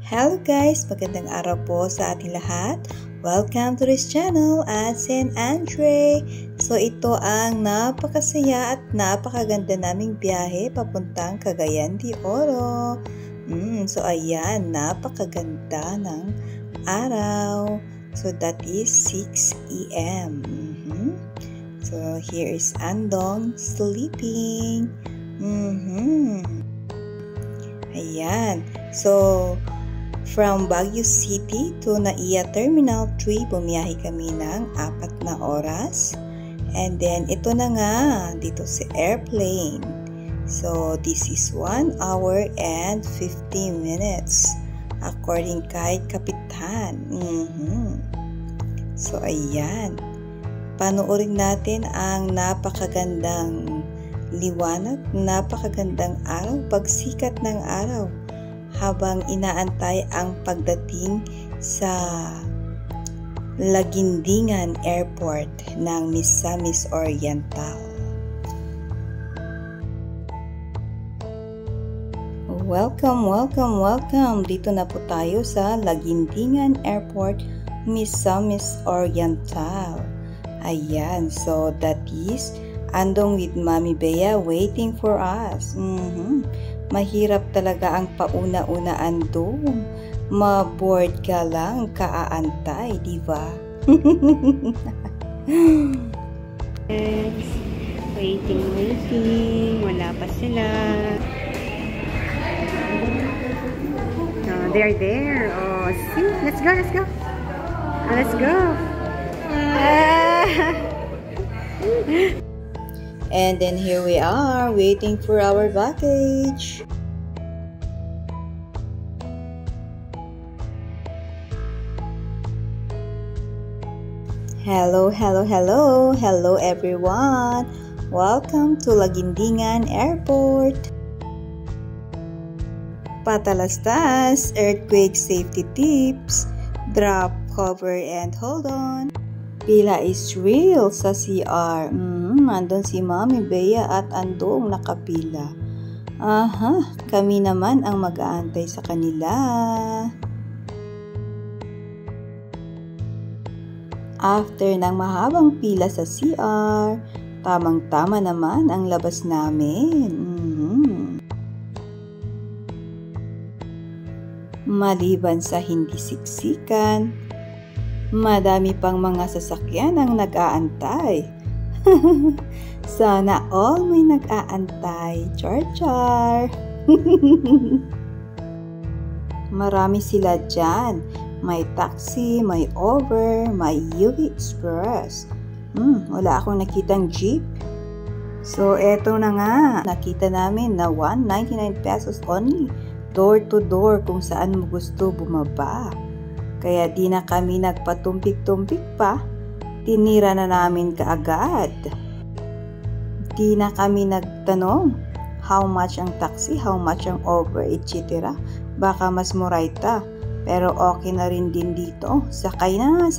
Hello guys! Magandang araw po sa ating lahat. Welcome to this channel at San Andre. So ito ang napakasaya at napakaganda naming biyahe papuntang Cagayan de Oro. So ayan, napakaganda ng araw. So that is 6 AM. So here is Andong sleeping. Ayan. So from Baguio City to Naiya Terminal 3, bumiyahe kami ng 4 na oras. And then, ito na nga, dito sa airplane. So, this is 1 hour and 50 minutes. According kay Kapitan. So, ayan. Panoorin natin ang napakagandang liwanag, napakagandang araw, pagsikat ng araw. Habang inaantay ang pagdating sa Lagindingan Airport ng Misamis Oriental. Welcome, welcome, welcome! Dito na po tayo sa Lagindingan Airport, Misamis Oriental. Ayan, so that is Andong with Mami Bea waiting for us. Mahirap talaga ang pauna-unaan doon. Ma-board ka lang, kaaantay, di ba? Waiting. Wala pa sila. Oh, they're there. Oh, see? Let's go. Let's go. And then here we are, waiting for our baggage. Hello everyone! Welcome to Lagindingan Airport. Patalastas, earthquake safety tips, drop, cover, and hold on. Pila is real sa CR. Andun si Mami Bea at Andong nakapila. Kami naman ang mag-aantay sa kanila. After ng mahabang pila sa CR, tamang-tama naman ang labas namin. Maliban sa hindi siksikan, madami pang mga sasakyan ang nag-aantay. Sana all may nag-aantay. Char. Marami sila dyan. May taxi, may Uber, may UV Express. Wala akong nakitang jeep. So, eto na nga. Nakita namin na 199 pesos only. Door to door kung saan mo gusto bumaba. Kaya di na kami nagpatumpik-tumpik pa. Tinira na namin kaagad. Di na kami nagtanong how much ang taxi, how much ang Uber, etc. Baka mas murayta. Pero okay na rin din dito. Sakay na.